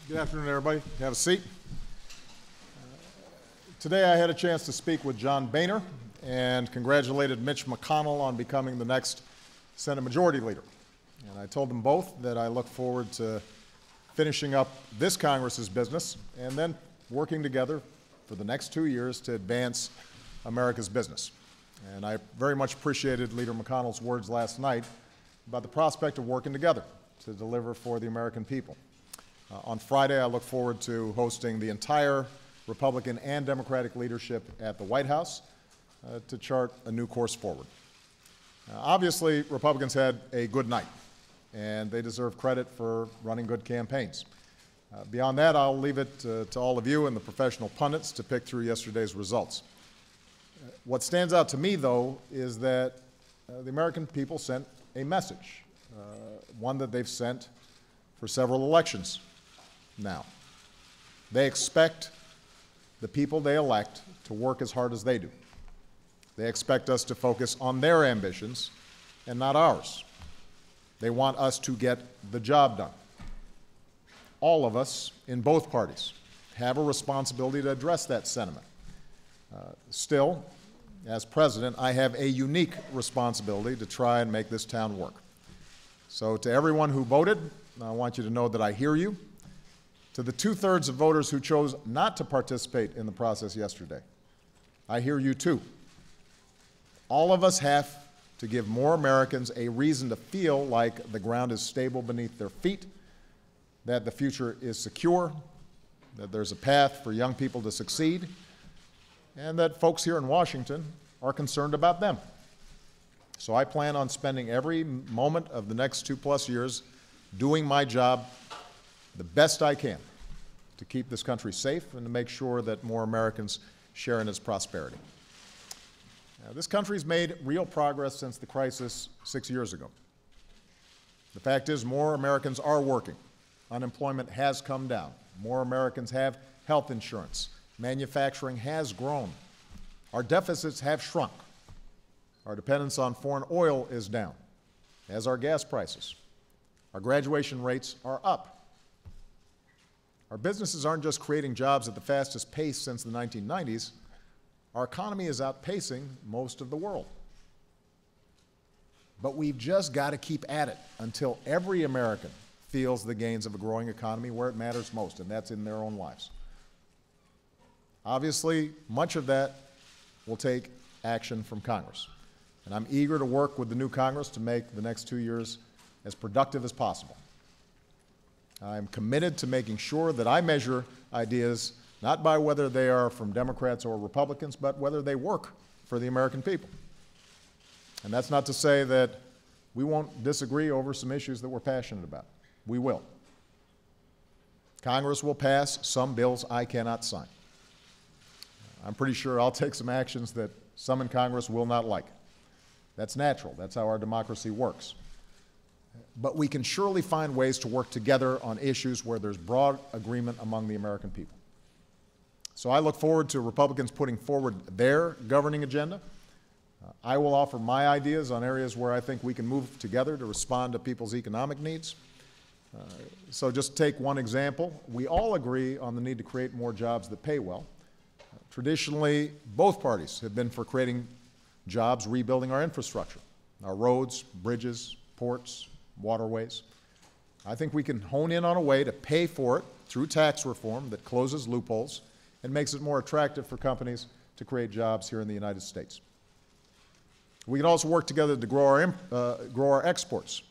Good afternoon, everybody. Have a seat. Today I had a chance to speak with John Boehner and congratulated Mitch McConnell on becoming the next Senate Majority Leader. And I told them both that I look forward to finishing up this Congress's business and then working together for the next 2 years to advance America's business. And I very much appreciated Leader McConnell's words last night about the prospect of working together to deliver for the American people. On Friday, I look forward to hosting the entire Republican and Democratic leadership at the White House to chart a new course forward. Obviously, Republicans had a good night, and they deserve credit for running good campaigns. Beyond that, I'll leave it to all of you and the professional pundits to pick through yesterday's results. What stands out to me, though, is that the American people sent a message, one that they've sent for several elections now. They expect the people they elect to work as hard as they do. They expect us to focus on their ambitions and not ours. They want us to get the job done. All of us in both parties have a responsibility to address that sentiment. Still, as president, I have a unique responsibility to try and make this town work. So to everyone who voted, I want you to know that I hear you. To the 2/3 of voters who chose not to participate in the process yesterday, I hear you too. All of us have to give more Americans a reason to feel like the ground is stable beneath their feet, that the future is secure, that there's a path for young people to succeed, and that folks here in Washington are concerned about them. So I plan on spending every moment of the next 2+ years doing my job the best I can to keep this country safe and to make sure that more Americans share in its prosperity. Now, this country's made real progress since the crisis 6 years ago. The fact is, more Americans are working. Unemployment has come down. More Americans have health insurance. Manufacturing has grown. Our deficits have shrunk. Our dependence on foreign oil is down, as are gas prices. Our graduation rates are up. Our businesses aren't just creating jobs at the fastest pace since the 1990s. Our economy is outpacing most of the world. But we've just got to keep at it until every American feels the gains of a growing economy where it matters most, and that's in their own lives. Obviously, much of that will take action from Congress. And I'm eager to work with the new Congress to make the next 2 years as productive as possible. I'm committed to making sure that I measure ideas not by whether they are from Democrats or Republicans, but whether they work for the American people. And that's not to say that we won't disagree over some issues that we're passionate about. We will. Congress will pass some bills I cannot sign. I'm pretty sure I'll take some actions that some in Congress will not like. That's natural. That's how our democracy works. But we can surely find ways to work together on issues where there's broad agreement among the American people. So I look forward to Republicans putting forward their governing agenda. I will offer my ideas on areas where I think we can move together to respond to people's economic needs. So just take one example. We all agree on the need to create more jobs that pay well. Traditionally, both parties have been for creating jobs rebuilding our infrastructure, our roads, bridges, ports, waterways. I think we can hone in on a way to pay for it through tax reform that closes loopholes and makes it more attractive for companies to create jobs here in the United States. We can also work together to grow our exports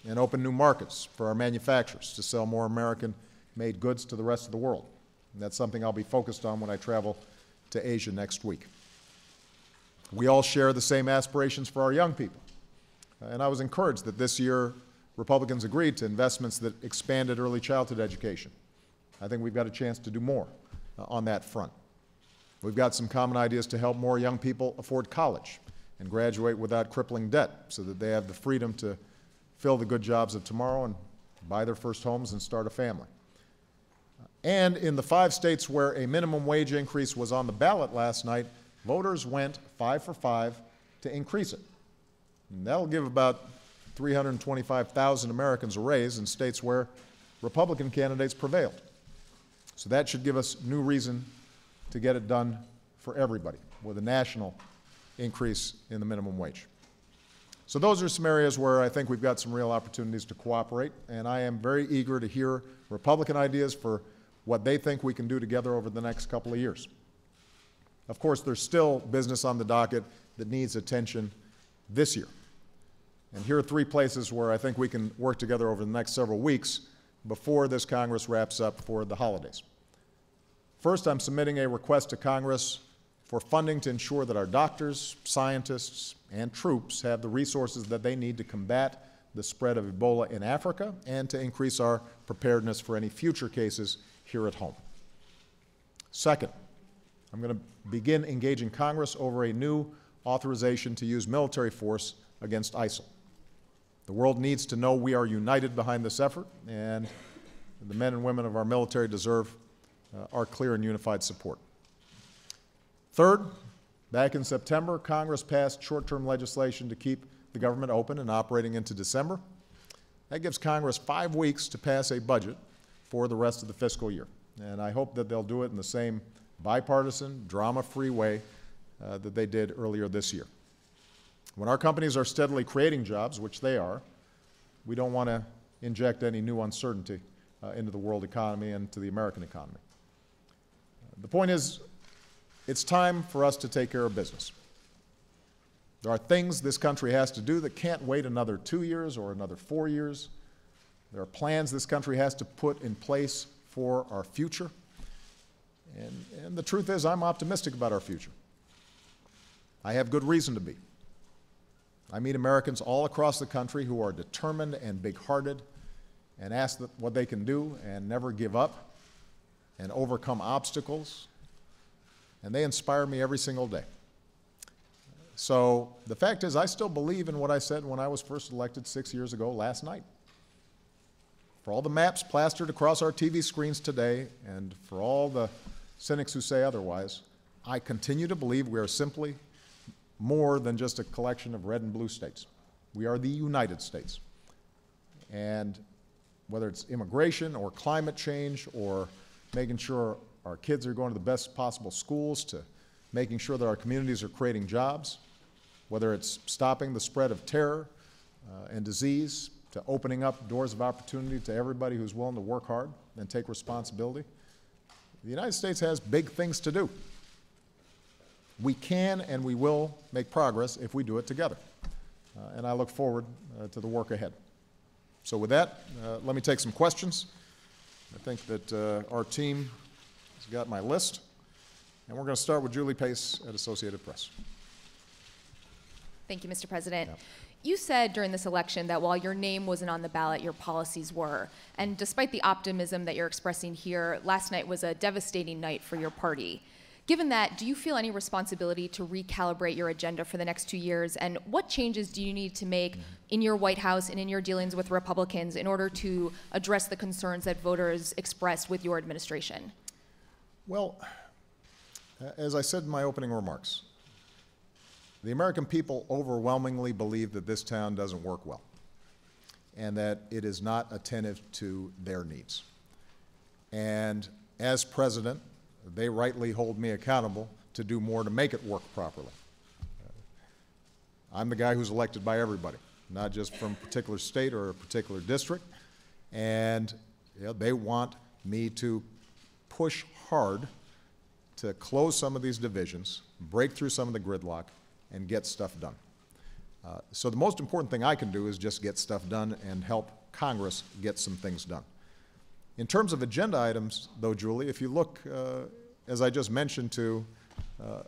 and open new markets for our manufacturers to sell more American-made goods to the rest of the world. And that's something I'll be focused on when I travel to Asia next week. We all share the same aspirations for our young people. And I was encouraged that this year Republicans agreed to investments that expanded early childhood education. I think we've got a chance to do more on that front. We've got some common ideas to help more young people afford college and graduate without crippling debt so that they have the freedom to fill the good jobs of tomorrow and buy their first homes and start a family. And in the 5 states where a minimum wage increase was on the ballot last night, voters went 5 for 5 to increase it. And that'll give about 325,000 Americans a raise in states where Republican candidates prevailed. So that should give us new reason to get it done for everybody with a national increase in the minimum wage. So those are some areas where I think we've got some real opportunities to cooperate, and I am very eager to hear Republican ideas for what they think we can do together over the next couple of years. Of course, there's still business on the docket that needs attention this year. And here are 3 places where I think we can work together over the next several weeks before this Congress wraps up for the holidays. First, I'm submitting a request to Congress for funding to ensure that our doctors, scientists, and troops have the resources that they need to combat the spread of Ebola in Africa and to increase our preparedness for any future cases here at home. Second, I'm going to begin engaging Congress over a new authorization to use military force against ISIL. The world needs to know we are united behind this effort, and the men and women of our military deserve our clear and unified support. Third, back in September, Congress passed short-term legislation to keep the government open and operating into December. That gives Congress 5 weeks to pass a budget for the rest of the fiscal year. And I hope that they'll do it in the same bipartisan, drama-free way that they did earlier this year. When our companies are steadily creating jobs, which they are, we don't want to inject any new uncertainty into the world economy and to the American economy. The point is, it's time for us to take care of business. There are things this country has to do that can't wait another 2 years or another 4 years. There are plans this country has to put in place for our future. And the truth is, I'm optimistic about our future. I have good reason to be. I meet Americans all across the country who are determined and big-hearted and ask what they can do and never give up and overcome obstacles. And they inspire me every single day. So the fact is, I still believe in what I said when I was first elected 6 years ago last night. For all the maps plastered across our TV screens today, and for all the cynics who say otherwise, I continue to believe we are simply more than just a collection of red and blue states. We are the United States. And whether it's immigration or climate change or making sure our kids are going to the best possible schools, to making sure that our communities are creating jobs, whether it's stopping the spread of terror and disease, to opening up doors of opportunity to everybody who's willing to work hard and take responsibility. The United States has big things to do. We can and we will make progress if we do it together. And I look forward to the work ahead. So with that, let me take some questions. I think that our team has got my list. And we're going to start with Julie Pace at Associated Press. Thank you, Mr. President. Yeah. You said during this election that while your name wasn't on the ballot, your policies were. And despite the optimism that you're expressing here, last night was a devastating night for your party. Given that, do you feel any responsibility to recalibrate your agenda for the next 2 years? And what changes do you need to make in your White House and in your dealings with Republicans in order to address the concerns that voters expressed with your administration? Well, as I said in my opening remarks, the American people overwhelmingly believe that this town doesn't work well and that it is not attentive to their needs. And as president, they rightly hold me accountable to do more to make it work properly. I'm the guy who's elected by everybody, not just from a particular state or a particular district. And they want me to push hard to close some of these divisions, break through some of the gridlock, and get stuff done. So the most important thing I can do is just get stuff done and help Congress get some things done. In terms of agenda items, though, Julie, if you look, as I just mentioned, to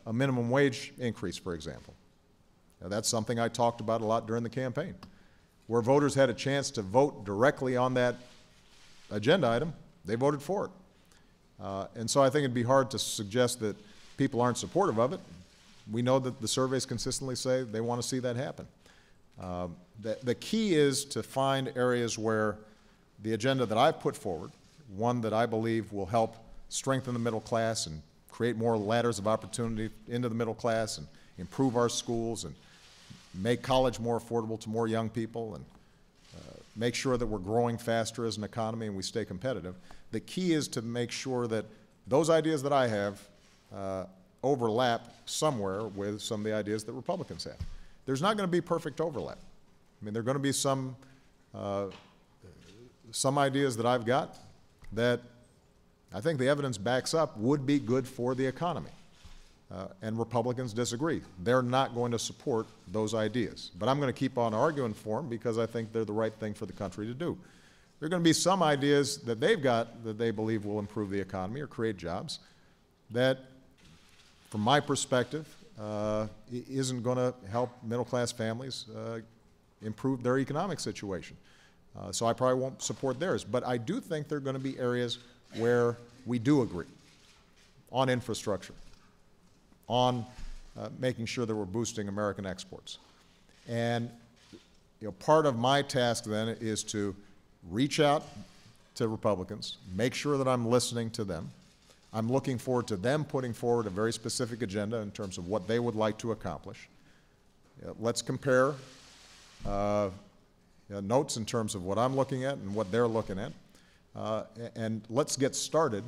a minimum wage increase, for example, that's something I talked about a lot during the campaign. Where voters had a chance to vote directly on that agenda item, they voted for it. And so I think it'd be hard to suggest that people aren't supportive of it. We know that the surveys consistently say they want to see that happen. The key is to find areas where the agenda that I've put forward, one that I believe will help strengthen the middle class and create more ladders of opportunity into the middle class and improve our schools and make college more affordable to more young people and make sure that we're growing faster as an economy and we stay competitive. the key is to make sure that those ideas that I have overlap somewhere with some of the ideas that Republicans have. There's not going to be perfect overlap. I mean, there are going to be some ideas that I've got that I think the evidence backs up would be good for the economy. And Republicans disagree. They're not going to support those ideas. But I'm going to keep on arguing for them because I think they're the right thing for the country to do. There are going to be some ideas that they've got that they believe will improve the economy or create jobs that, from my perspective, isn't going to help middle-class families improve their economic situation. So I probably won't support theirs. But I do think there are going to be areas where we do agree on infrastructure, on making sure that we're boosting American exports. And part of my task then is to reach out to Republicans, make sure that I'm listening to them. I'm looking forward to them putting forward a very specific agenda in terms of what they would like to accomplish. Let's compare notes in terms of what I'm looking at and what they're looking at. And let's get started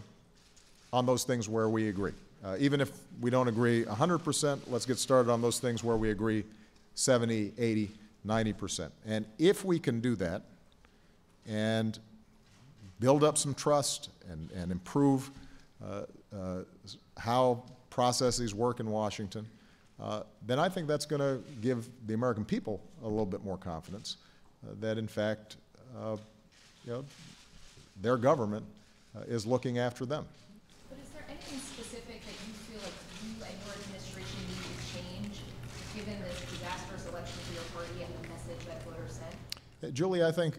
on those things where we agree. Even if we don't agree 100%, let's get started on those things where we agree 70, 80, 90%. And if we can do that and build up some trust and improve how processes work in Washington, then I think that's going to give the American people a little bit more confidence that, in fact, their government is looking after them. But is there anything specific that you feel like you and your administration need to change, given this disastrous election for your party and the message that voters sent? Julie, I think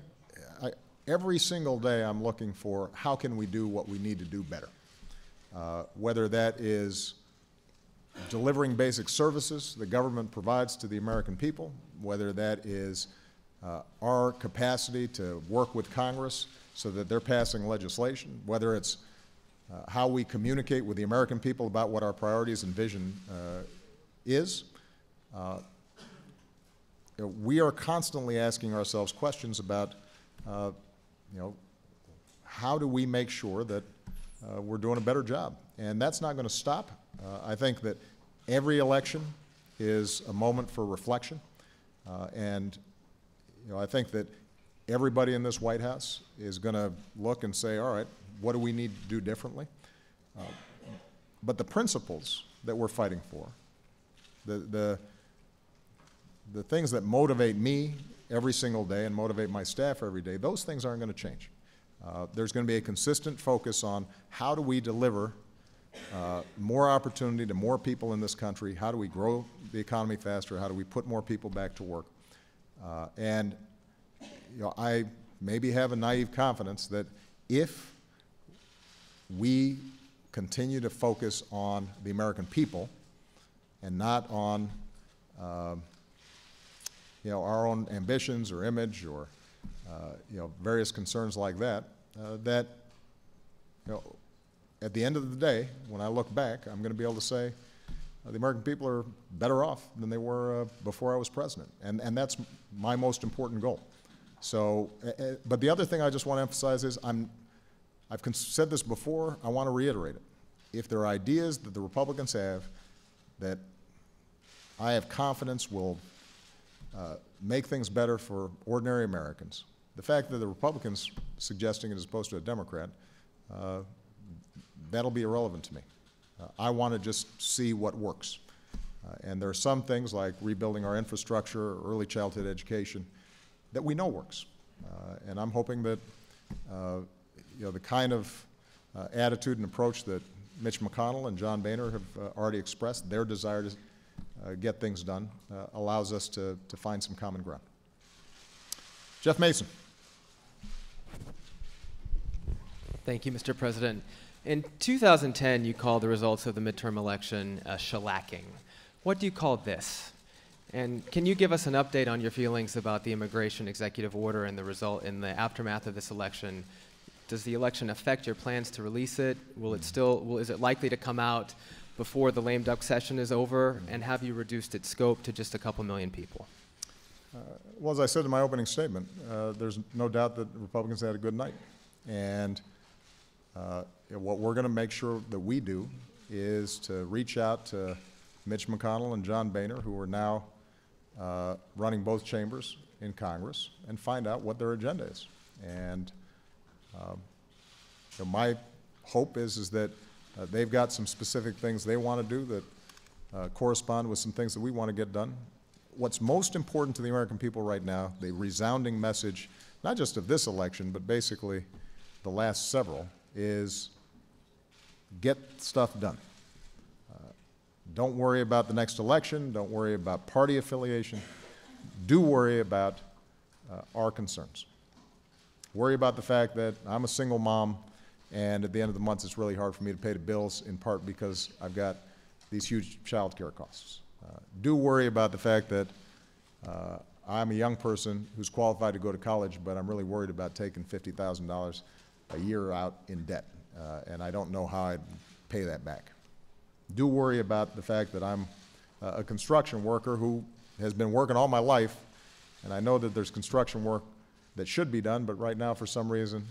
every single day I'm looking for how can we do what we need to do better. Whether that is delivering basic services the government provides to the American people, whether that is our capacity to work with Congress so that they're passing legislation, whether it's how we communicate with the American people about what our priorities and vision is. We are constantly asking ourselves questions about, how do we make sure that we're doing a better job? And that's not going to stop. I think that every election is a moment for reflection. And I think that everybody in this White House is going to look and say, all right, what do we need to do differently? But the principles that we're fighting for, the things that motivate me every single day and motivate my staff every day, those things aren't going to change. There's going to be a consistent focus on how do we deliver more opportunity to more people in this country, how do we grow the economy faster, how do we put more people back to work. And I maybe have a naive confidence that if we continue to focus on the American people and not on our own ambitions or image or various concerns like that, that at the end of the day, when I look back, I'm going to be able to say the American people are better off than they were before I was president, and that's my most important goal. So, but the other thing I just want to emphasize is I've said this before, I want to reiterate it. If there are ideas that the Republicans have that I have confidence will make things better for ordinary Americans, the fact that the Republicans suggesting it as opposed to a Democrat, that'll be irrelevant to me. I want to just see what works. And there are some things like rebuilding our infrastructure, or early childhood education, that we know works. And I'm hoping that the kind of attitude and approach that Mitch McConnell and John Boehner have already expressed, their desire to get things done, allows us to find some common ground. Jeff Mason. Thank you, Mr. President. In 2010, you called the results of the midterm election a shellacking. What do you call this? And can you give us an update on your feelings about the immigration executive order and the result in the aftermath of this election? Does the election affect your plans to release it? Is it likely to come out before the lame duck session is over? And have you reduced its scope to just a couple million people? Well, as I said in my opening statement, there's no doubt that the Republicans had a good night. And what we're going to make sure that we do is to reach out to Mitch McConnell and John Boehner, who are now running both chambers in Congress, and find out what their agenda is. And my hope is that they've got some specific things they want to do that correspond with some things that we want to get done. What's most important to the American people right now, the resounding message, not just of this election, but basically the last several, is get stuff done. Don't worry about the next election. Don't worry about party affiliation. Do worry about our concerns. Worry about the fact that I'm a single mom, and at the end of the month it's really hard for me to pay the bills, in part because I've got these huge child care costs. Do worry about the fact that I'm a young person who's qualified to go to college, but I'm really worried about taking $50,000 a year out in debt, and I don't know how I'd pay that back. Do worry about the fact that I'm a construction worker who has been working all my life, and I know that there's construction work that should be done, but right now, for some reason,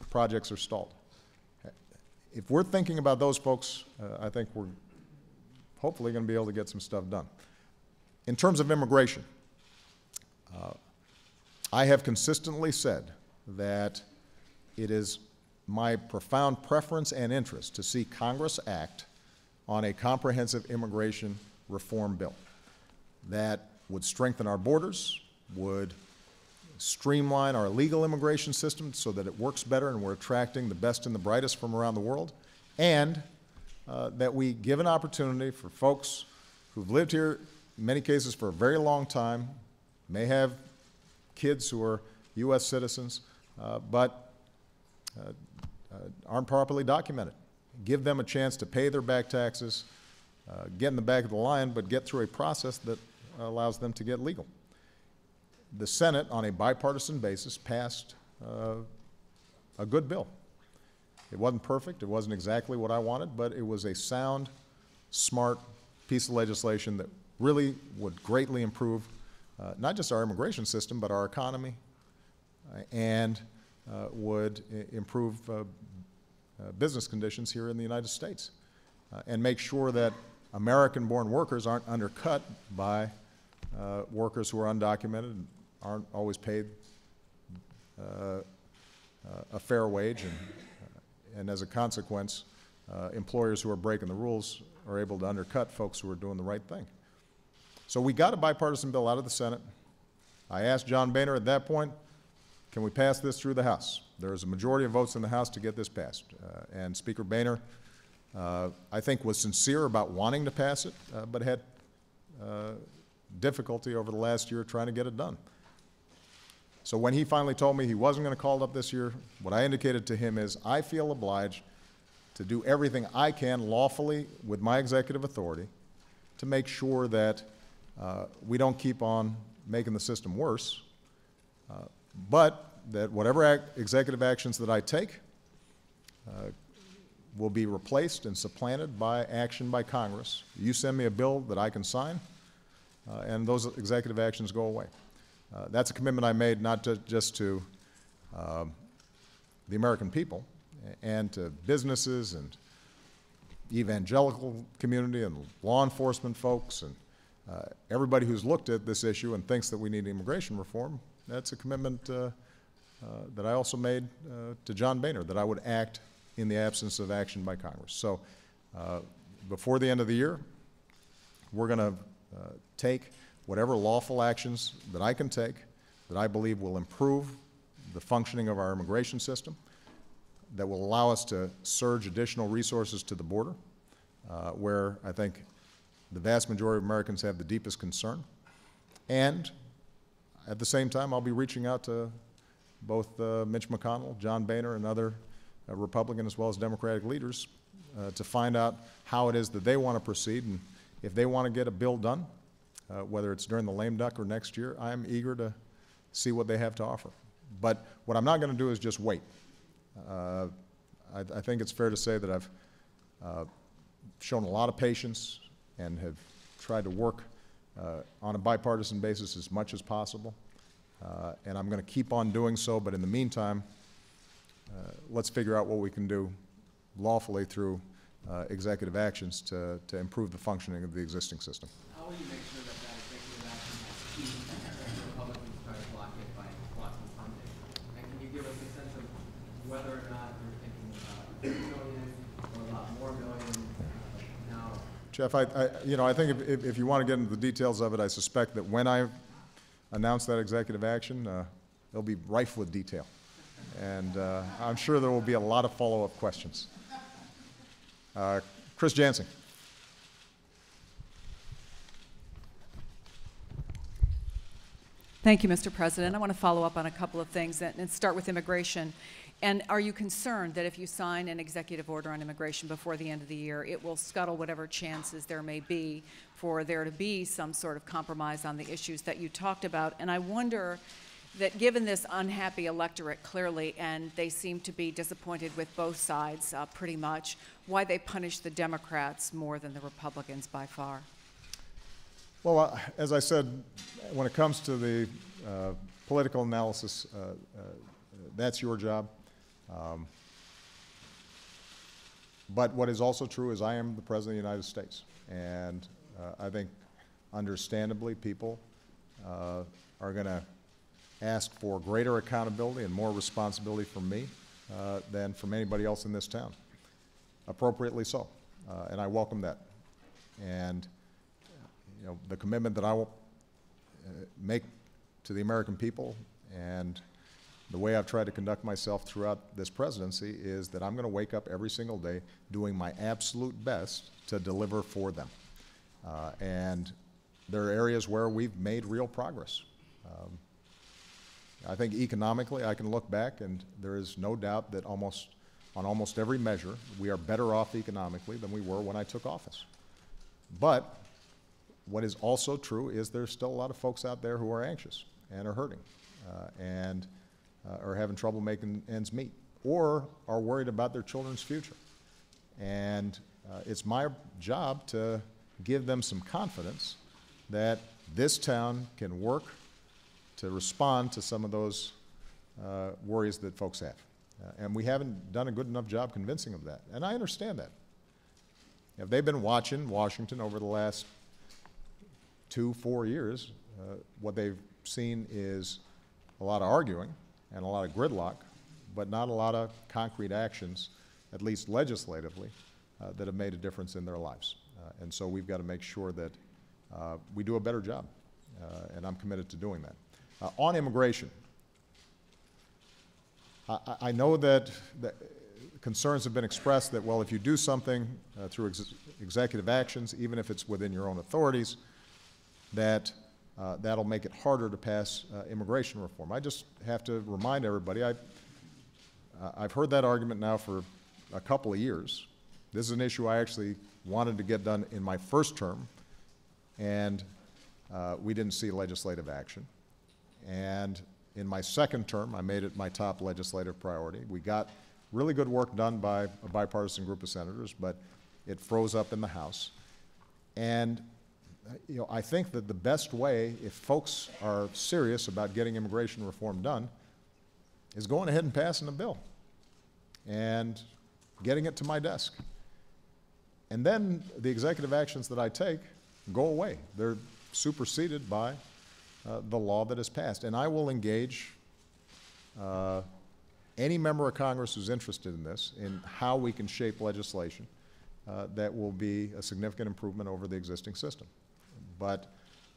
projects are stalled. If we're thinking about those folks, I think we're hopefully going to be able to get some stuff done. In terms of immigration, I have consistently said that it is my profound preference and interest to see Congress act on a comprehensive immigration reform bill that would strengthen our borders, would streamline our legal immigration system so that it works better and we're attracting the best and the brightest from around the world, and that we give an opportunity for folks who've lived here, in many cases for a very long time, may have kids who are U.S. citizens, but aren't properly documented. Give them a chance to pay their back taxes, get in the back of the line, but get through a process that allows them to get legal. The Senate, on a bipartisan basis, passed a good bill. It wasn't perfect. It wasn't exactly what I wanted, but it was a sound, smart piece of legislation that really would greatly improve not just our immigration system, but our economy, and would improve business conditions here in the United States, and make sure that American-born workers aren't undercut by workers who are undocumented and aren't always paid a fair wage, and as a consequence, employers who are breaking the rules are able to undercut folks who are doing the right thing. So we got a bipartisan bill out of the Senate. I asked John Boehner at that point, can we pass this through the House? There is a majority of votes in the House to get this passed. And Speaker Boehner, I think, was sincere about wanting to pass it, but had difficulty over the last year trying to get it done. So when he finally told me he wasn't going to call it up this year, what I indicated to him is I feel obliged to do everything I can lawfully with my executive authority to make sure that we don't keep on making the system worse, but that whatever executive actions that I take will be replaced and supplanted by action by Congress. You send me a bill that I can sign, and those executive actions go away. That's a commitment I made not just to the American people and to businesses and evangelical community and law enforcement folks and everybody who's looked at this issue and thinks that we need immigration reform. That's a commitment that I also made to John Boehner, that I would act in the absence of action by Congress. So before the end of the year, we're going to take whatever lawful actions that I can take that I believe will improve the functioning of our immigration system, that will allow us to surge additional resources to the border, where I think the vast majority of Americans have the deepest concern. And at the same time, I'll be reaching out to both Mitch McConnell, John Boehner, and other Republican as well as Democratic leaders to find out how it is that they want to proceed. And if they want to get a bill done, whether it's during the lame duck or next year, I'm eager to see what they have to offer. But what I'm not going to do is just wait. I think it's fair to say that I've shown a lot of patience and have tried to work on a bipartisan basis as much as possible. And I'm going to keep on doing so, but in the meantime, let's figure out what we can do lawfully through executive actions to improve the functioning of the existing system. How will you make sure that that executive action has teeth and the Republicans try to block it by blocking funding? And can you give us a sense of whether or not you're thinking about $2 million or a lot more million now? Jeff, I think if you want to get into the details of it, I suspect that when I announce that executive action, it'll be rife with detail. And I'm sure there will be a lot of follow-up questions. Chris Jansing. Thank you, Mr. President. I want to follow up on a couple of things and start with immigration. And are you concerned that if you sign an executive order on immigration before the end of the year, it will scuttle whatever chances there may be for there to be some sort of compromise on the issues that you talked about? And I wonder that given this unhappy electorate clearly, and they seem to be disappointed with both sides pretty much, why they punish the Democrats more than the Republicans by far? Well, as I said, when it comes to the political analysis, that's your job. But what is also true is I am the President of the United States. And I think, understandably, people are going to ask for greater accountability and more responsibility from me than from anybody else in this town. Appropriately so. And I welcome that. And the commitment that I will make to the American people and the way I've tried to conduct myself throughout this presidency is that I'm going to wake up every single day doing my absolute best to deliver for them. And there are areas where we've made real progress. I think economically I can look back and there is no doubt that on almost every measure we are better off economically than we were when I took office. But what is also true is there's still a lot of folks out there who are anxious and are hurting and are having trouble making ends meet or are worried about their children's future. And it's my job to give them some confidence that this town can work to respond to some of those worries that folks have. And we haven't done a good enough job convincing them of that. And I understand that. If they've been watching Washington over the last 2-4 years, what they've seen is a lot of arguing and a lot of gridlock, but not a lot of concrete actions, at least legislatively, that have made a difference in their lives. And so we've got to make sure that we do a better job, and I'm committed to doing that. On immigration, I know that concerns have been expressed that, well, if you do something through executive actions, even if it's within your own authorities, that that'll make it harder to pass immigration reform. I just have to remind everybody, I've heard that argument now for a couple of years. This is an issue I actually wanted to get done in my first term, and we didn't see legislative action. And in my second term, I made it my top legislative priority. We got really good work done by a bipartisan group of senators, but it froze up in the House. And I think that the best way, if folks are serious about getting immigration reform done, is going ahead and passing a bill and getting it to my desk. And then the executive actions that I take go away. They're superseded by the law that is passed. And I will engage any member of Congress who's interested in this, in how we can shape legislation that will be a significant improvement over the existing system. But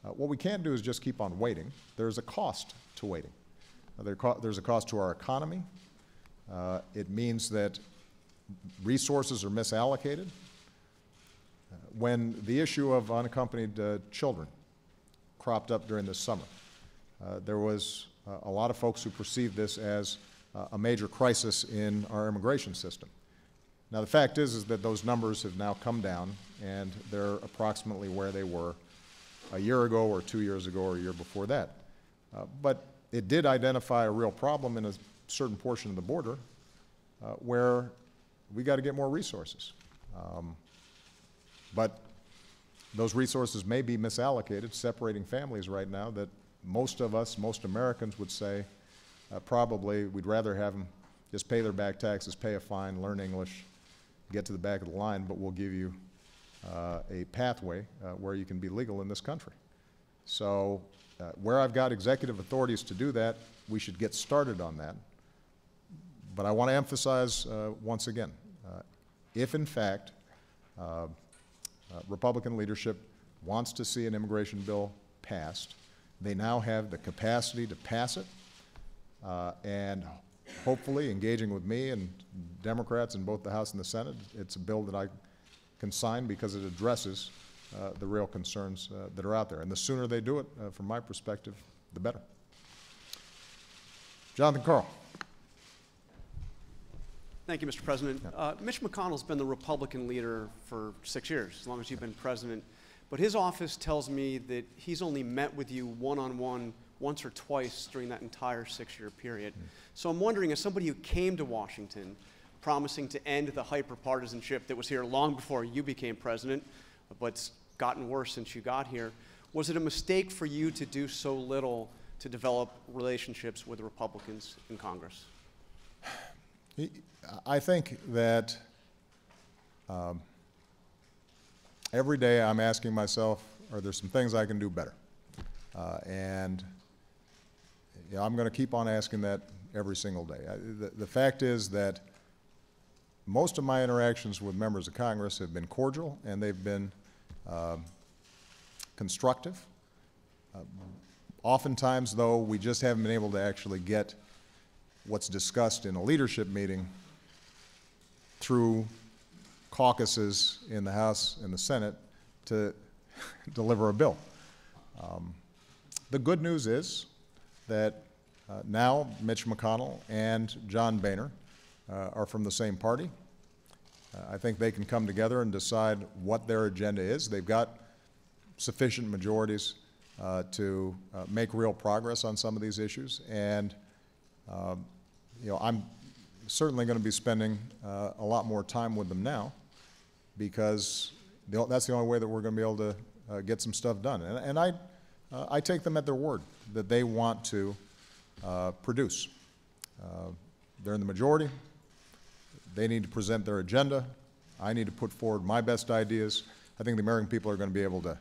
what we can't do is just keep on waiting. There's a cost to waiting. There's a cost to our economy. It means that resources are misallocated. When the issue of unaccompanied children cropped up during this summer, there was a lot of folks who perceived this as a major crisis in our immigration system. Now, the fact is that those numbers have now come down, and they're approximately where they were a year ago or 2 years ago or a year before that. But it did identify a real problem in a certain portion of the border where we got to get more resources. But those resources may be misallocated, separating families right now that most of us, most Americans would say probably we'd rather have them just pay their back taxes, pay a fine, learn English, get to the back of the line, but we'll give you a pathway where you can be legal in this country. So where I've got executive authorities to do that, we should get started on that. But I want to emphasize once again, if in fact Republican leadership wants to see an immigration bill passed, they now have the capacity to pass it, and hopefully engaging with me and Democrats in both the House and the Senate, it's a bill that I can sign because it addresses the real concerns that are out there. And the sooner they do it, from my perspective, the better. Jonathan Karl. Thank you, Mr. President. Mitch McConnell's been the Republican leader for 6 years, as long as you've been president. But his office tells me that he's only met with you one-on-one once or twice during that entire 6-year period. So I'm wondering, as somebody who came to Washington promising to end the hyper-partisanship that was here long before you became president, but's gotten worse since you got here, was it a mistake for you to do so little to develop relationships with the Republicans in Congress? I think that every day I'm asking myself, are there some things I can do better? And you know, I'm going to keep on asking that every single day. The fact is that most of my interactions with members of Congress have been cordial and they've been constructive. Oftentimes, though, we just haven't been able to actually get what's discussed in a leadership meeting through caucuses in the House and the Senate to deliver a bill. The good news is that now Mitch McConnell and John Boehner are from the same party. I think they can come together and decide what their agenda is. They've got sufficient majorities to make real progress on some of these issues, and you know, I'm certainly going to be spending a lot more time with them now, because that's the only way that we're going to be able to get some stuff done. And I take them at their word that they want to produce. They're in the majority. They need to present their agenda. I need to put forward my best ideas. I think the American people are going to be able to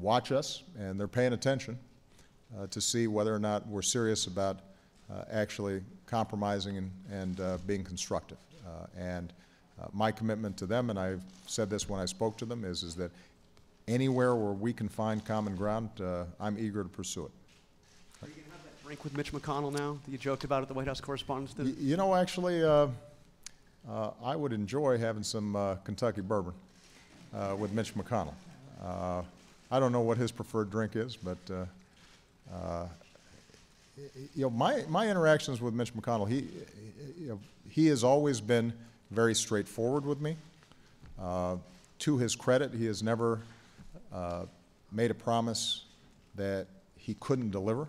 watch us, and they're paying attention to see whether or not we're serious about actually compromising and being constructive. And my commitment to them, and I've said this when I spoke to them, is that anywhere where we can find common ground, I'm eager to pursue it. Are you going to have that drink with Mitch McConnell now that you joked about at the White House Correspondents' Dinner? You know, actually, I would enjoy having some Kentucky bourbon with Mitch McConnell. I don't know what his preferred drink is, but you know, my interactions with Mitch McConnell, he has always been very straightforward with me. To his credit, he has never made a promise that he couldn't deliver,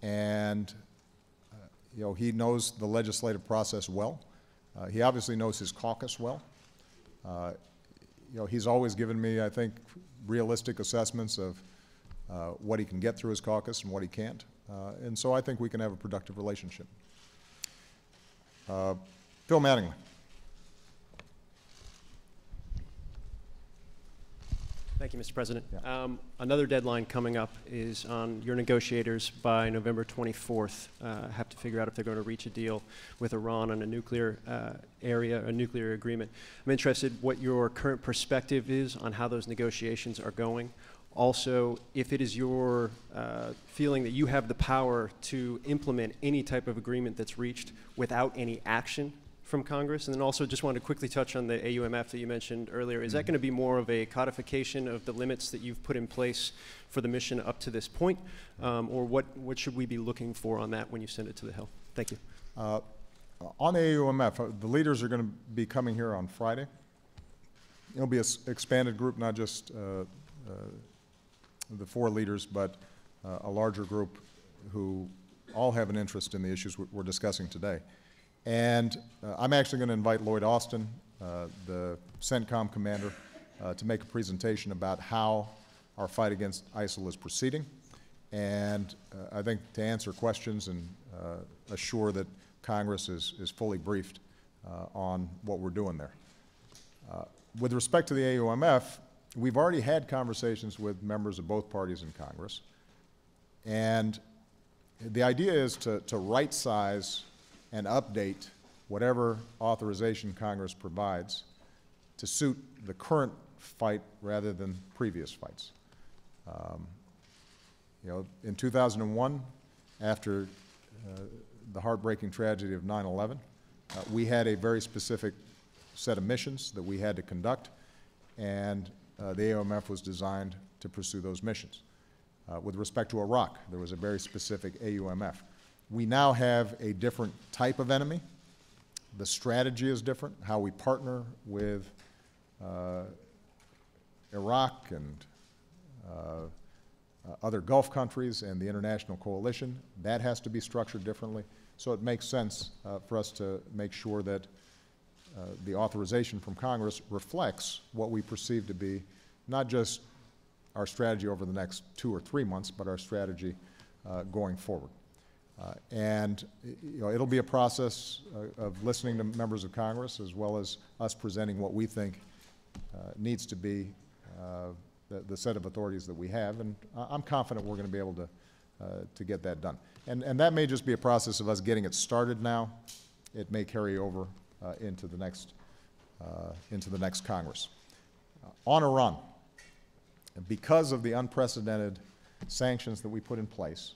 and you know, he knows the legislative process well. He obviously knows his caucus well. You know, he's always given me, I think, realistic assessments of what he can get through his caucus and what he can't. And so I think we can have a productive relationship. Phil Mattingly. Thank you, Mr. President. Yeah. Another deadline coming up is on your negotiators by November 24th. Have to figure out if they're going to reach a deal with Iran on a nuclear a nuclear agreement. I'm interested what your current perspective is on how those negotiations are going. Also, if it is your feeling that you have the power to implement any type of agreement that's reached without any action from Congress. And then also just wanted to quickly touch on the AUMF that you mentioned earlier. Is that going to be more of a codification of the limits that you've put in place for the mission up to this point? Or what should we be looking for on that when you send it to the Hill? Thank you. On the AUMF, the leaders are going to be coming here on Friday. It'll be an expanded group, not just the 4 leaders, but a larger group who all have an interest in the issues we're discussing today. And I'm actually going to invite Lloyd Austin, the CENTCOM commander, to make a presentation about how our fight against ISIL is proceeding. And I think to answer questions and assure that Congress is fully briefed on what we're doing there. With respect to the AUMF, we've already had conversations with members of both parties in Congress, and the idea is to right-size and update whatever authorization Congress provides to suit the current fight rather than previous fights. You know, in 2001, after the heartbreaking tragedy of 9/11, we had a very specific set of missions that we had to conduct, and the AUMF was designed to pursue those missions. With respect to Iraq, there was a very specific AUMF. We now have a different type of enemy. The strategy is different, how we partner with Iraq and other Gulf countries and the international coalition. That has to be structured differently. So it makes sense for us to make sure that the authorization from Congress reflects what we perceive to be not just our strategy over the next 2 or 3 months, but our strategy going forward. And you know, it'll be a process of listening to members of Congress as well as us presenting what we think needs to be the set of authorities that we have, and I'm confident we're going to be able to get that done. And that may just be a process of us getting it started now. It may carry over into the next Congress. On Iran, because of the unprecedented sanctions that we put in place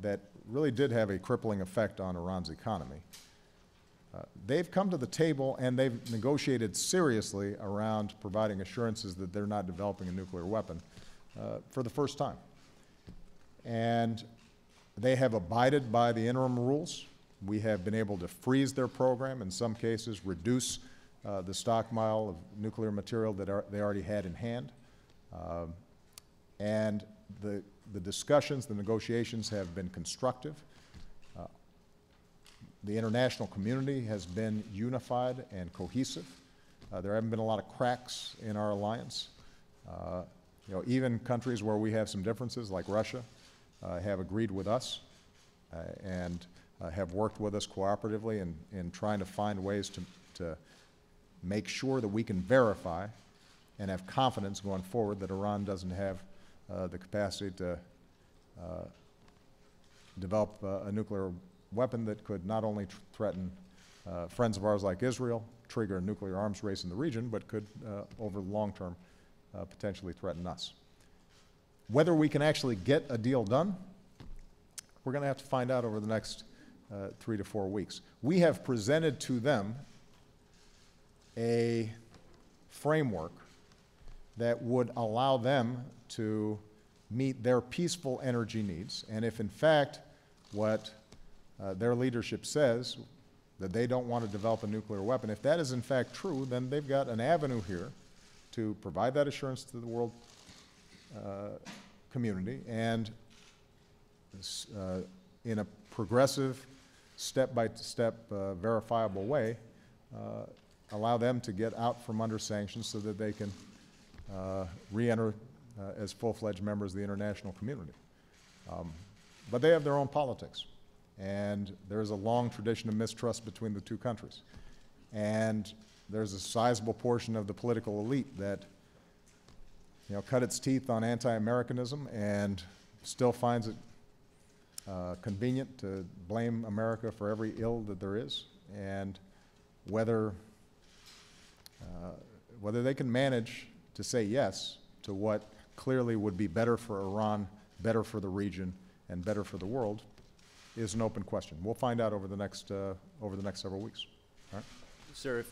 that really did have a crippling effect on Iran's economy, they've come to the table and they've negotiated seriously around providing assurances that they're not developing a nuclear weapon for the first time. And they have abided by the interim rules. We have been able to freeze their program, in some cases reduce the stockpile of nuclear material that they already had in hand. And the discussions, the negotiations have been constructive. The international community has been unified and cohesive. There haven't been a lot of cracks in our alliance. You know, even countries where we have some differences, like Russia, have agreed with us and have worked with us cooperatively in trying to find ways to make sure that we can verify and have confidence going forward that Iran doesn't have the capacity to develop a nuclear weapon that could not only threaten friends of ours like Israel, trigger a nuclear arms race in the region, but could, over the long term, potentially threaten us. Whether we can actually get a deal done, we're going to have to find out over the next 3 to 4 weeks. We have presented to them a framework that would allow them to meet their peaceful energy needs. And if, in fact, what their leadership says, that they don't want to develop a nuclear weapon, if that is in fact true, then they've got an avenue here to provide that assurance to the world community and in a progressive, step-by-step, verifiable way, allow them to get out from under sanctions so that they can re-enter as full-fledged members of the international community. But they have their own politics. And there's a long tradition of mistrust between the two countries. And there's a sizable portion of the political elite that, you know, cut its teeth on anti-Americanism and still finds it convenient to blame America for every ill that there is. And whether they can manage to say yes to what clearly would be better for Iran, better for the region, and better for the world is an open question. We'll find out over the next several weeks. All right? Sir,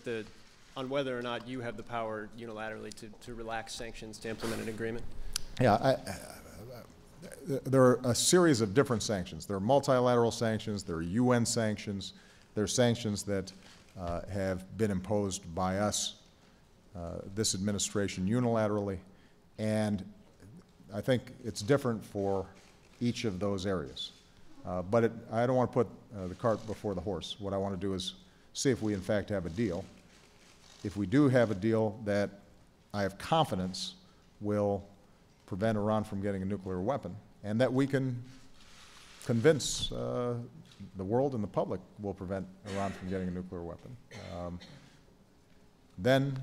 on whether or not you have the power unilaterally to relax sanctions to implement an agreement? Yeah, there are a series of different sanctions. There are multilateral sanctions, there are UN sanctions, there are sanctions that have been imposed by us, this administration, unilaterally, and I think it's different for each of those areas. But I don't want to put the cart before the horse. What I want to do is see if we in fact have a deal. If we do have a deal that I have confidence will prevent Iran from getting a nuclear weapon, and that we can convince the world and the public will prevent Iran from getting a nuclear weapon. Then,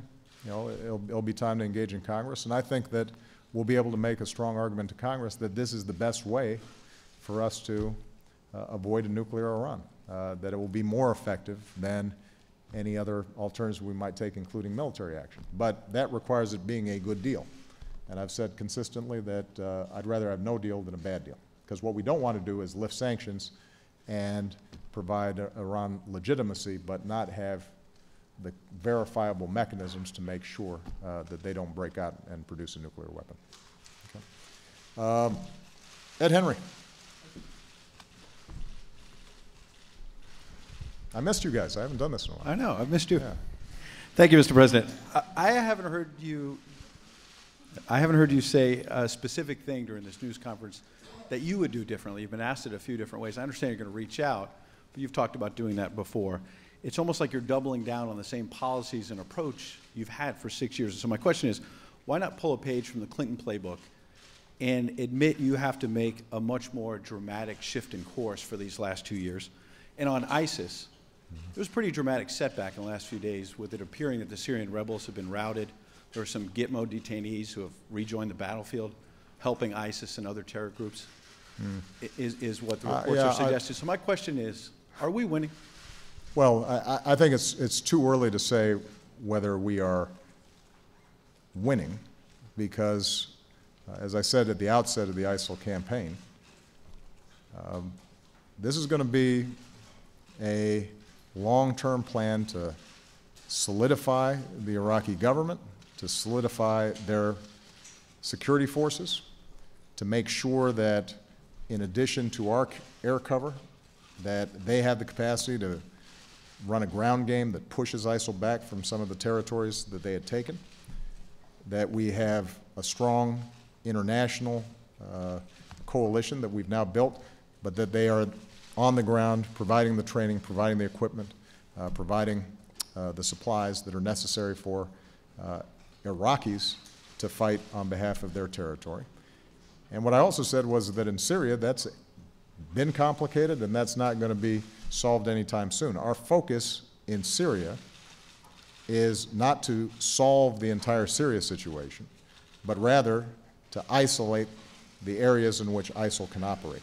you know, it'll be time to engage in Congress, and I think that we'll be able to make a strong argument to Congress that this is the best way for us to avoid a nuclear Iran, that it will be more effective than any other alternatives we might take, including military action. But that requires it being a good deal. And I've said consistently that I'd rather have no deal than a bad deal, because what we don't want to do is lift sanctions and provide Iran legitimacy, but not have the verifiable mechanisms to make sure that they don't break out and produce a nuclear weapon. Okay. Ed Henry. I missed you guys. I haven't done this in a while. I know. I've missed you. Yeah. Thank you, Mr. President. I haven't heard you say a specific thing during this news conference that you would do differently. You've been asked it a few different ways. I understand you're going to reach out, but you've talked about doing that before. It's almost like you're doubling down on the same policies and approach you've had for 6 years. So my question is, why not pull a page from the Clinton playbook and admit you have to make a much more dramatic shift in course for these last 2 years? And on ISIS, there was a pretty dramatic setback in the last few days with it appearing that the Syrian rebels have been routed. There are some Gitmo detainees who have rejoined the battlefield, helping ISIS and other terror groups, is what the reports are suggesting. So my question is, are we winning? Well, I think it's too early to say whether we are winning, because, as I said at the outset of the ISIL campaign, this is going to be a long-term plan to solidify the Iraqi government, to solidify their security forces, to make sure that in addition to our air cover, that they have the capacity to run a ground game that pushes ISIL back from some of the territories that they had taken, that we have a strong international coalition that we've now built, but that they are on the ground providing the training, providing the equipment, providing the supplies that are necessary for Iraqis to fight on behalf of their territory. And what I also said was that in Syria, that's been complicated and that's not going to be solved anytime soon. Our focus in Syria is not to solve the entire Syria situation, but rather to isolate the areas in which ISIL can operate.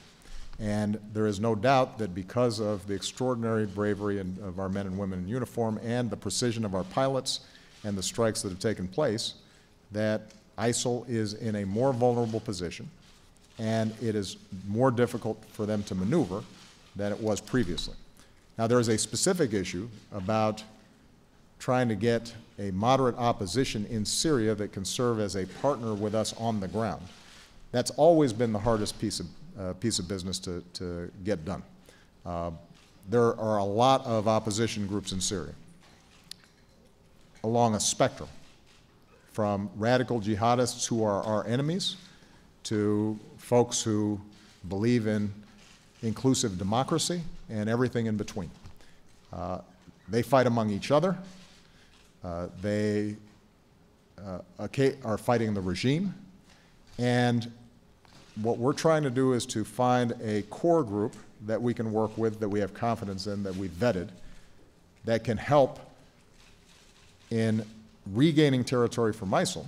And there is no doubt that because of the extraordinary bravery of our men and women in uniform and the precision of our pilots and the strikes that have taken place, that ISIL is in a more vulnerable position, and it is more difficult for them to maneuver than it was previously. Now, there is a specific issue about trying to get a moderate opposition in Syria that can serve as a partner with us on the ground. That's always been the hardest piece of business to get done. There are a lot of opposition groups in Syria along a spectrum, from radical jihadists who are our enemies to folks who believe in inclusive democracy and everything in between. They fight among each other. They are fighting the regime. And what we're trying to do is to find a core group that we can work with, that we have confidence in, that we've vetted, that can help in regaining territory from ISIL,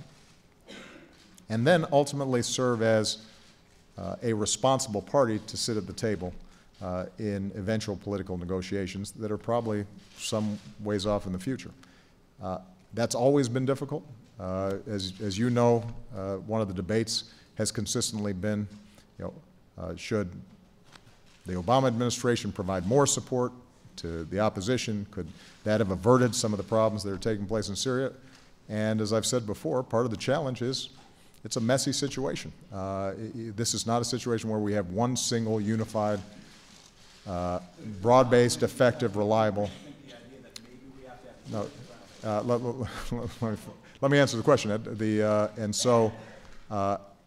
and then ultimately serve as a responsible party to sit at the table in eventual political negotiations that are probably some ways off in the future. That's always been difficult. As you know, one of the debates has consistently been, should the Obama administration provide more support to the opposition? Could that have averted some of the problems that are taking place in Syria? And as I've said before, part of the challenge is it's a messy situation. This is not a situation where we have one single, unified, broad-based, effective, reliable. No, let me answer the question, Ed. And so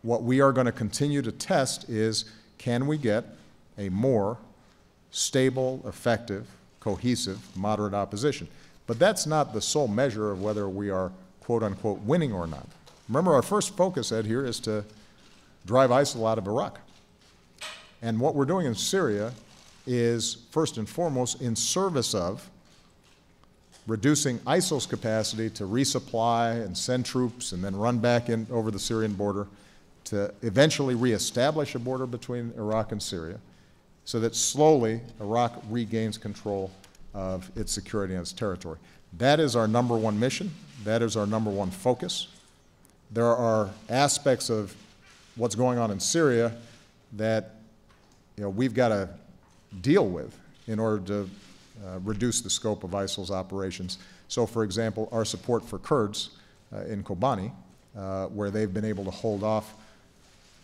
what we are going to continue to test is, can we get a more stable, effective, cohesive, moderate opposition? But that's not the sole measure of whether we are, quote unquote, winning or not. Remember, our first focus, Ed, here is to drive ISIL out of Iraq. And what we're doing in Syria is first and foremost in service of reducing ISIL's capacity to resupply and send troops and then run back in over the Syrian border to eventually reestablish a border between Iraq and Syria so that slowly Iraq regains control of its security and its territory. That is our number one mission. That is our number one focus. There are aspects of what's going on in Syria that we've got to deal with in order to reduce the scope of ISIL's operations. So, for example, our support for Kurds in Kobani, where they've been able to hold off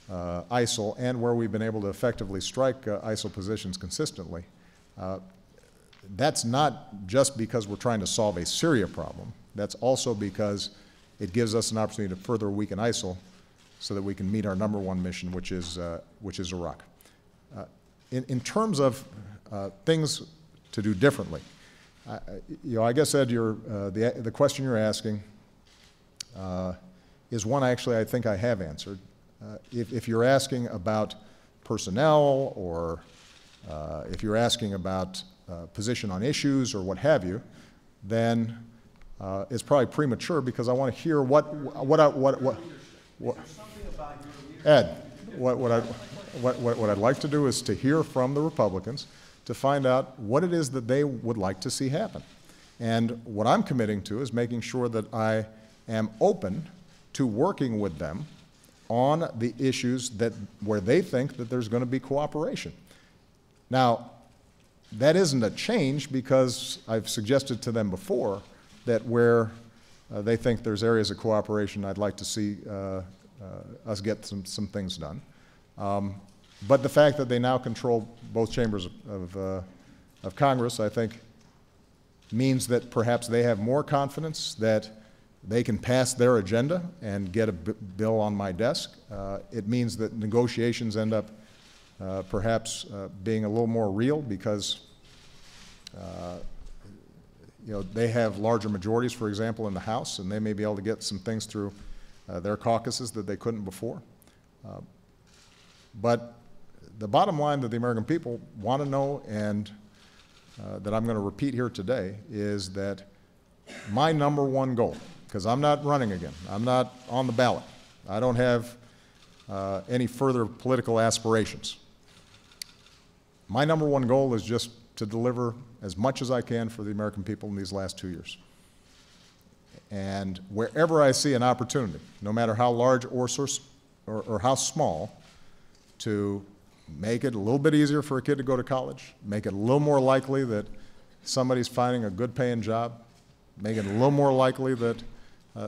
ISIL and where we've been able to effectively strike ISIL positions consistently. That's not just because we're trying to solve a Syria problem. That's also because it gives us an opportunity to further weaken ISIL so that we can meet our number one mission, which is Iraq. In terms of things to do differently, I guess, Ed, the question you're asking is one actually I think I have answered. If you're asking about personnel or if you're asking about position on issues or what have you, then it's probably premature because I want to hear Ed, what I'd like to do is to hear from the Republicans to find out what it is that they would like to see happen. And what I'm committing to is making sure that I am open to working with them on the issues where they think that there's going to be cooperation. Now, that isn't a change because I've suggested to them before that where they think there's areas of cooperation, I'd like to see us get some things done. But the fact that they now control both chambers of Congress, I think, means that perhaps they have more confidence that they can pass their agenda and get a bill on my desk. It means that negotiations end up perhaps being a little more real because they have larger majorities, for example, in the House, and they may be able to get some things through their caucuses that they couldn't before. But the bottom line that the American people want to know, and that I'm going to repeat here today, is that my number one goal, because I'm not running again, I'm not on the ballot, I don't have any further political aspirations. My number one goal is just to deliver as much as I can for the American people in these last 2 years. And wherever I see an opportunity, no matter how large or how small, to make it a little bit easier for a kid to go to college, make it a little more likely that somebody's finding a good paying job, make it a little more likely that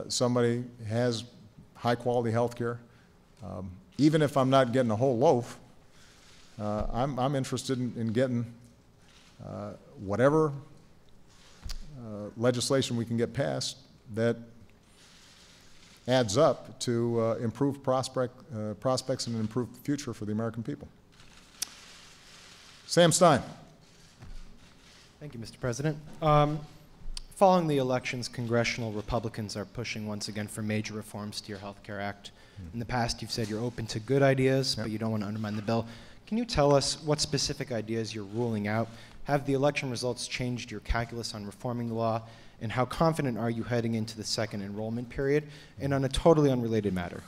somebody has high quality health care. Even if I'm not getting a whole loaf, I'm interested in getting whatever legislation we can get passed that adds up to improve prospects and an improved future for the American people. Sam Stein. Thank you, Mr. President. Following the elections, congressional Republicans are pushing once again for major reforms to your Health Care Act. In the past, you've said you're open to good ideas, but you don't want to undermine the bill. Can you tell us what specific ideas you're ruling out? Have the election results changed your calculus on reforming the law? And how confident are you heading into the second enrollment period? And on a totally unrelated matter,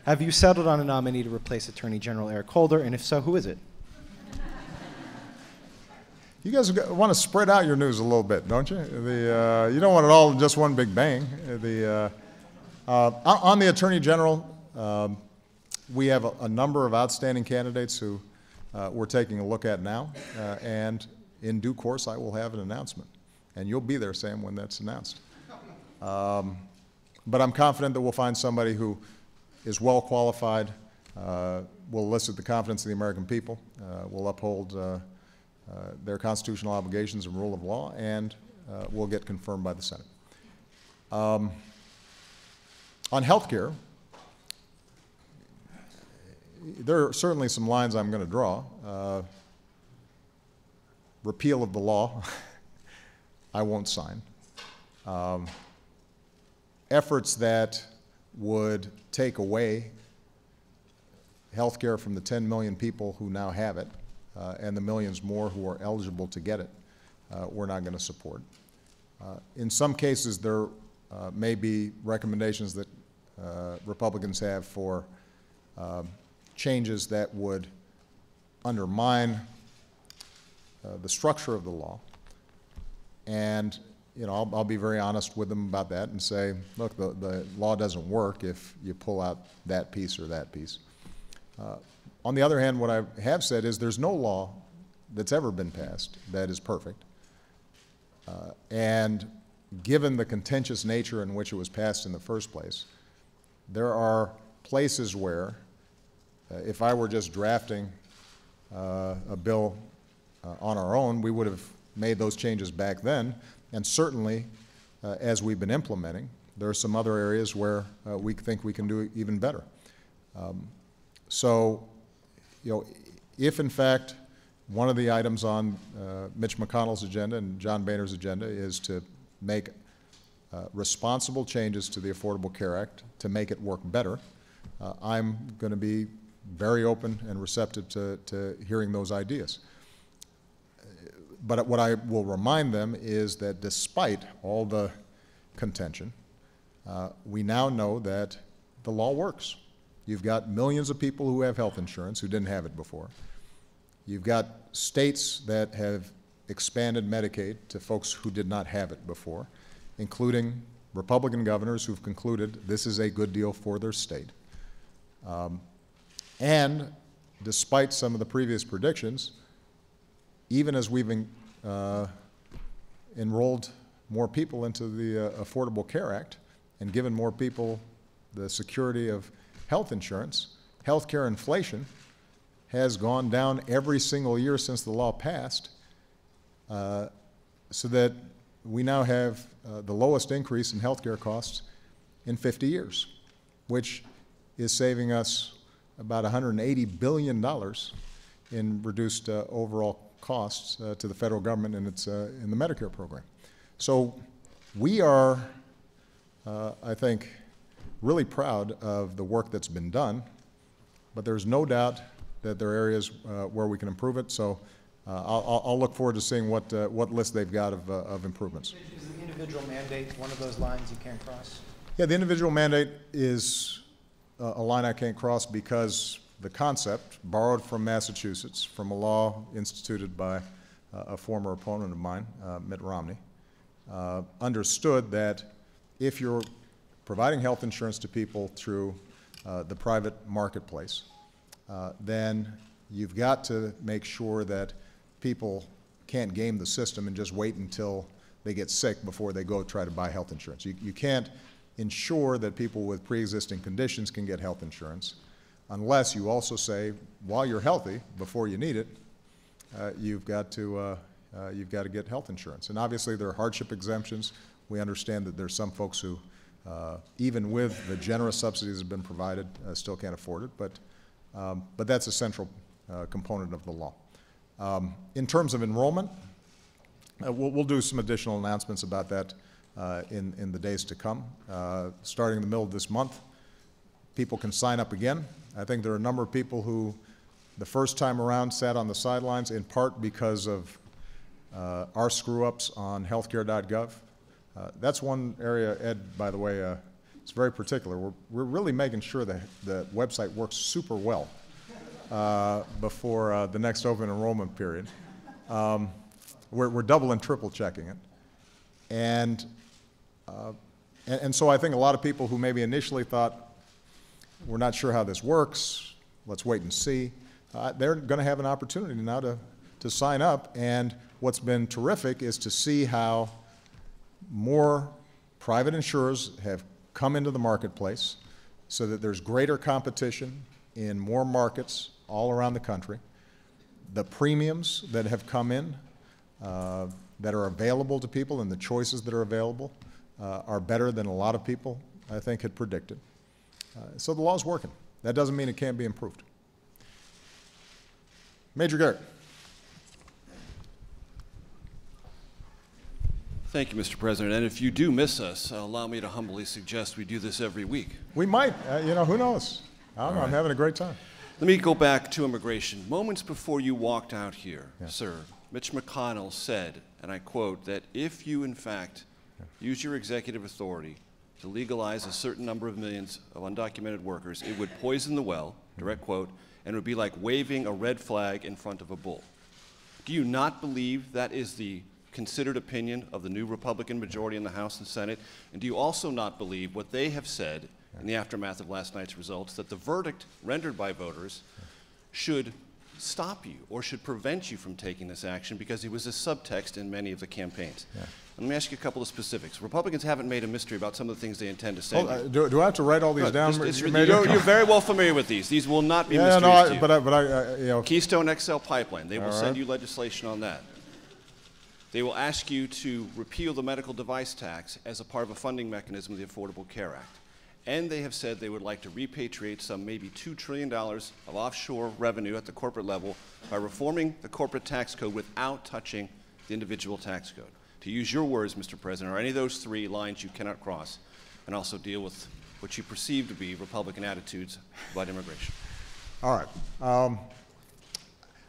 have you settled on a nominee to replace Attorney General Eric Holder? And if so, who is it? You guys want to spread out your news a little bit, don't you? You don't want it all in just one big bang. On the Attorney General, we have a number of outstanding candidates who we're taking a look at now, and in due course I will have an announcement. And you'll be there, Sam, when that's announced. But I'm confident that we'll find somebody who is well qualified, will elicit the confidence of the American people, will uphold their constitutional obligations and rule of law, and will get confirmed by the Senate. On health care, there are certainly some lines I'm going to draw. Repeal of the law, I won't sign. Efforts that would take away health care from the 10 million people who now have it, and the millions more who are eligible to get it, we're not going to support. In some cases, there may be recommendations that Republicans have for changes that would undermine the structure of the law. And I'll be very honest with them about that and say, look, the law doesn't work if you pull out that piece or that piece. On the other hand, what I have said is there's no law that's ever been passed that is perfect. And given the contentious nature in which it was passed in the first place, there are places where, if I were just drafting a bill on our own, we would have made those changes back then. And certainly, as we've been implementing, there are some other areas where we think we can do even better. So, if in fact one of the items on Mitch McConnell's agenda and John Boehner's agenda is to make responsible changes to the Affordable Care Act to make it work better, I'm going to be very open and receptive to hearing those ideas. But what I will remind them is that despite all the contention, we now know that the law works. You've got millions of people who have health insurance who didn't have it before. You've got states that have expanded Medicaid to folks who did not have it before, including Republican governors who've concluded this is a good deal for their state. And despite some of the previous predictions, even as we've enrolled more people into the Affordable Care Act and given more people the security of health insurance, healthcare inflation has gone down every single year since the law passed, so that we now have the lowest increase in healthcare costs in 50 years, which is saving us about $180 billion in reduced overall costs to the federal government in the Medicare program. So we are, I think, really proud of the work that's been done, but there's no doubt that there are areas where we can improve it. So I'll look forward to seeing what list they've got of improvements. Is the individual mandate one of those lines you can't cross? Yeah, the individual mandate is a line I can't cross because the concept, borrowed from Massachusetts, from a law instituted by a former opponent of mine, Mitt Romney, understood that if you're providing health insurance to people through the private marketplace, then you've got to make sure that people can't game the system and just wait until they get sick before they go try to buy health insurance. You can't ensure that people with pre-existing conditions can get health insurance unless you also say, while you're healthy, before you need it, you've got to get health insurance. And obviously there are hardship exemptions. We understand that there's some folks who, even with the generous subsidies that have been provided, still can't afford it, but that's a central component of the law. In terms of enrollment, we'll do some additional announcements about that in the days to come. Starting in the middle of this month, people can sign up again. I think there are a number of people who, the first time around, sat on the sidelines, in part because of our screw-ups on healthcare.gov. That's one area, Ed, by the way, it's very particular. We're really making sure that the website works super well before the next open enrollment period. We're double and triple checking it. And so I think a lot of people who maybe initially thought, we're not sure how this works, let's wait and see, they're going to have an opportunity now to sign up. And what's been terrific is to see how more private insurers have come into the marketplace so that there's greater competition in more markets all around the country. The premiums that have come in that are available to people and the choices that are available are better than a lot of people, I think, had predicted. So the law's working. That doesn't mean it can't be improved. Major Garrett. Thank you, Mr. President. And if you do miss us, allow me to humbly suggest we do this every week. We might. Who knows? I'm having a great time. Let me go back to immigration. Moments before you walked out here, sir, Mitch McConnell said, and I quote, that if you, in fact, use your executive authority to legalize a certain number of millions of undocumented workers, it would poison the well, direct quote, and it would be like waving a red flag in front of a bull. Do you not believe that is the considered opinion of the new Republican majority in the House and Senate? And do you also not believe what they have said in the aftermath of last night's results, that the verdict rendered by voters should stop you or should prevent you from taking this action because it was a subtext in many of the campaigns? Let me ask you a couple of specifics. Republicans haven't made a mystery about some of the things they intend to say. Do I have to write all these down? You're very well familiar with these. These will not be mysteries to you. But you know. Keystone XL pipeline, they will send you legislation on that. They will ask you to repeal the medical device tax as a part of a funding mechanism of the Affordable Care Act. And they have said they would like to repatriate some maybe $2 trillion of offshore revenue at the corporate level by reforming the corporate tax code without touching the individual tax code. To use your words, Mr. President, are any of those three lines you cannot cross, and also deal with what you perceive to be Republican attitudes about immigration? All right.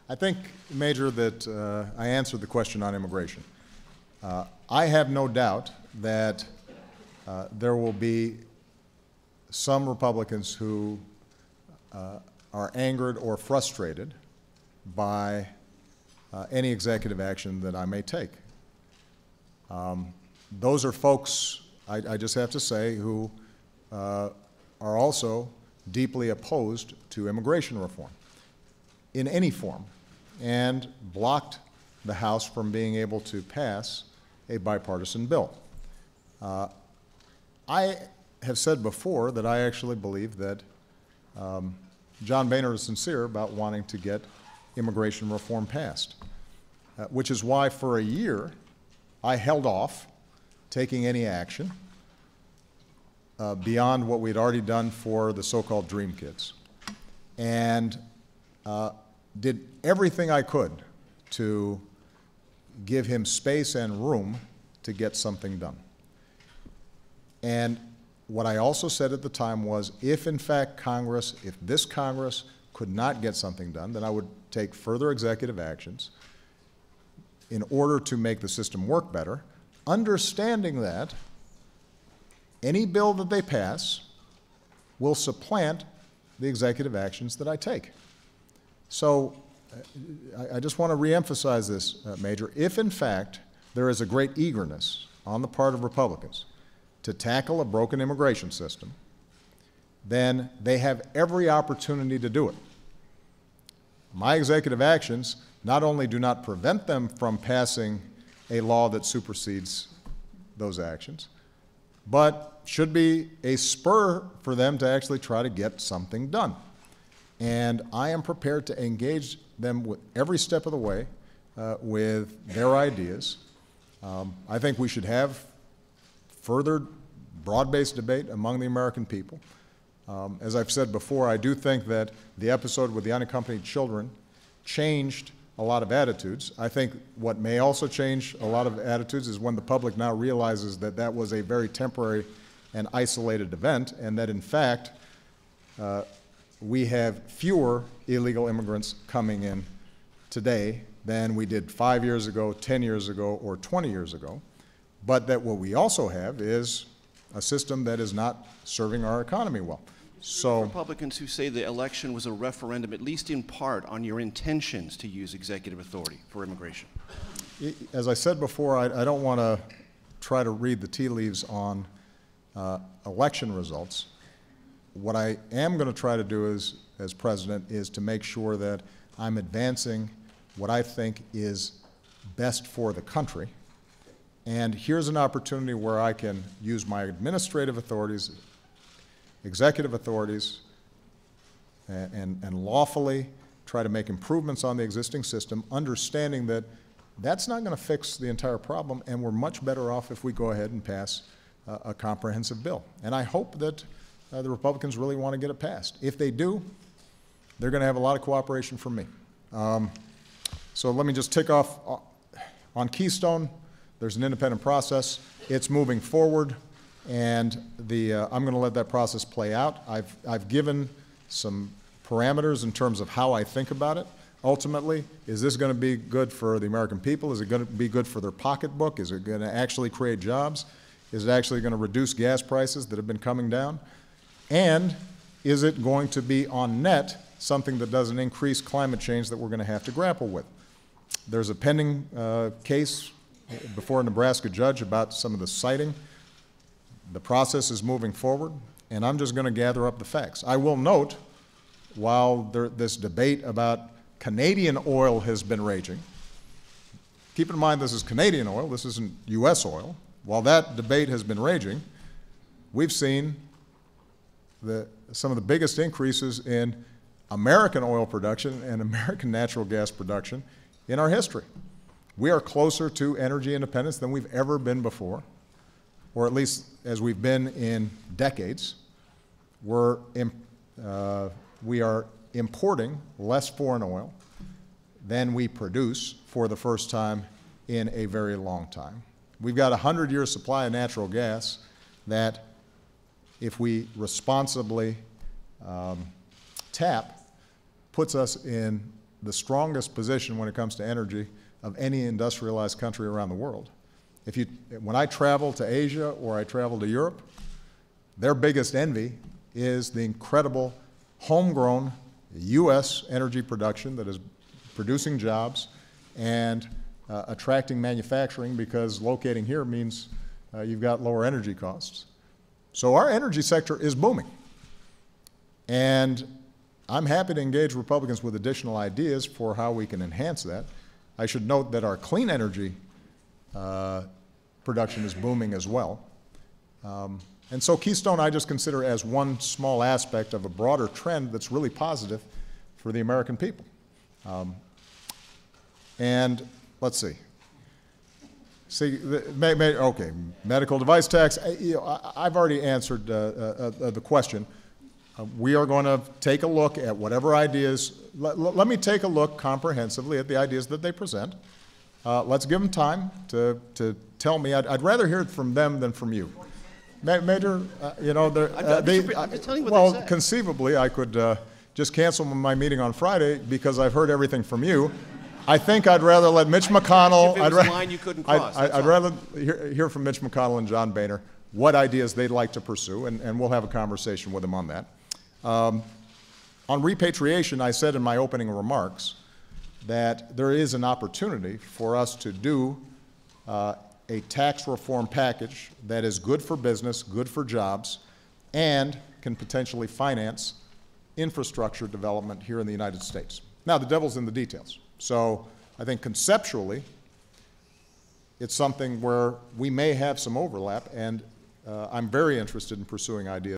I think, Major, that I answered the question on immigration. I have no doubt that there will be some Republicans who are angered or frustrated by any executive action that I may take. Those are folks, I just have to say, who are also deeply opposed to immigration reform in any form and blocked the House from being able to pass a bipartisan bill. I have said before that I actually believe that John Boehner is sincere about wanting to get immigration reform passed, which is why for a year I held off taking any action beyond what we'd already done for the so-called Dream Kids, and did everything I could to give him space and room to get something done. And what I also said at the time was, if in fact if this Congress could not get something done, then I would take further executive actions in order to make the system work better, understanding that any bill that they pass will supplant the executive actions that I take. So I just want to reemphasize this, Major. If in fact there is a great eagerness on the part of Republicans to tackle a broken immigration system, then they have every opportunity to do it. My executive actions not only do not prevent them from passing a law that supersedes those actions, but should be a spur for them to actually try to get something done. And I am prepared to engage them with every step of the way with their ideas. I think we should have further broad-based debate among the American people. As I've said before, I do think that the episode with the unaccompanied children changed a lot of attitudes. I think what may also change a lot of attitudes is when the public now realizes that that was a very temporary and isolated event, and that in fact we have fewer illegal immigrants coming in today than we did 5 years ago, 10 years ago, or 20 years ago, but that what we also have is a system that is not serving our economy well. So Republicans who say the election was a referendum, at least in part, on your intentions to use executive authority for immigration. As I said before, I don't want to try to read the tea leaves on election results. What I am going to try to do as president is to make sure that I'm advancing what I think is best for the country. And here's an opportunity where I can use my administrative authorities, executive authorities, and lawfully try to make improvements on the existing system, understanding that that's not going to fix the entire problem, and we're much better off if we go ahead and pass a comprehensive bill. And I hope that the Republicans really want to get it passed. If they do, they're going to have a lot of cooperation from me. So let me just tick off on Keystone. There's an independent process. It's moving forward, and I'm going to let that process play out. I've given some parameters in terms of how I think about it. Ultimately, is this going to be good for the American people? Is it going to be good for their pocketbook? Is it going to actually create jobs? Is it actually going to reduce gas prices that have been coming down? And is it going to be on net something that doesn't increase climate change that we're going to have to grapple with? There's a pending case before a Nebraska judge about some of the siting. The process is moving forward, and I'm just going to gather up the facts. I will note, while this debate about Canadian oil has been raging, keep in mind this is Canadian oil, this isn't U.S. oil. While that debate has been raging, we've seen some of the biggest increases in American oil production and American natural gas production in our history. We are closer to energy independence than we've ever been before, or at least as we've been in decades. We are importing less foreign oil than we produce for the first time in a very long time. We've got a 100-year supply of natural gas that, if we responsibly tap, puts us in the strongest position when it comes to energy of any industrialized country around the world. When I travel to Asia or I travel to Europe, their biggest envy is the incredible homegrown U.S. energy production that is producing jobs and attracting manufacturing, because locating here means you've got lower energy costs. So our energy sector is booming. And I'm happy to engage Republicans with additional ideas for how we can enhance that. I should note that our clean energy production is booming as well. And so Keystone I just consider as one small aspect of a broader trend that's really positive for the American people. And let's see. Okay, medical device tax. I've already answered the question. We are going to take a look at whatever ideas. Let me take a look comprehensively at the ideas that they present. Let's give them time to tell me. I'd rather hear it from them than from you. Major, I'm just telling you what well, they said. conceivably, I could just cancel my meeting on Friday because I've heard everything from you. I think I'd rather let Mitch McConnell. If it was a line you couldn't cross, I'd rather hear from Mitch McConnell and John Boehner what ideas they'd like to pursue, and we'll have a conversation with them on that. On repatriation, I said in my opening remarks that there is an opportunity for us to do a tax reform package that is good for business, good for jobs, and can potentially finance infrastructure development here in the United States. Now, the devil's in the details. So I think conceptually, it's something where we may have some overlap, and I'm very interested in pursuing ideas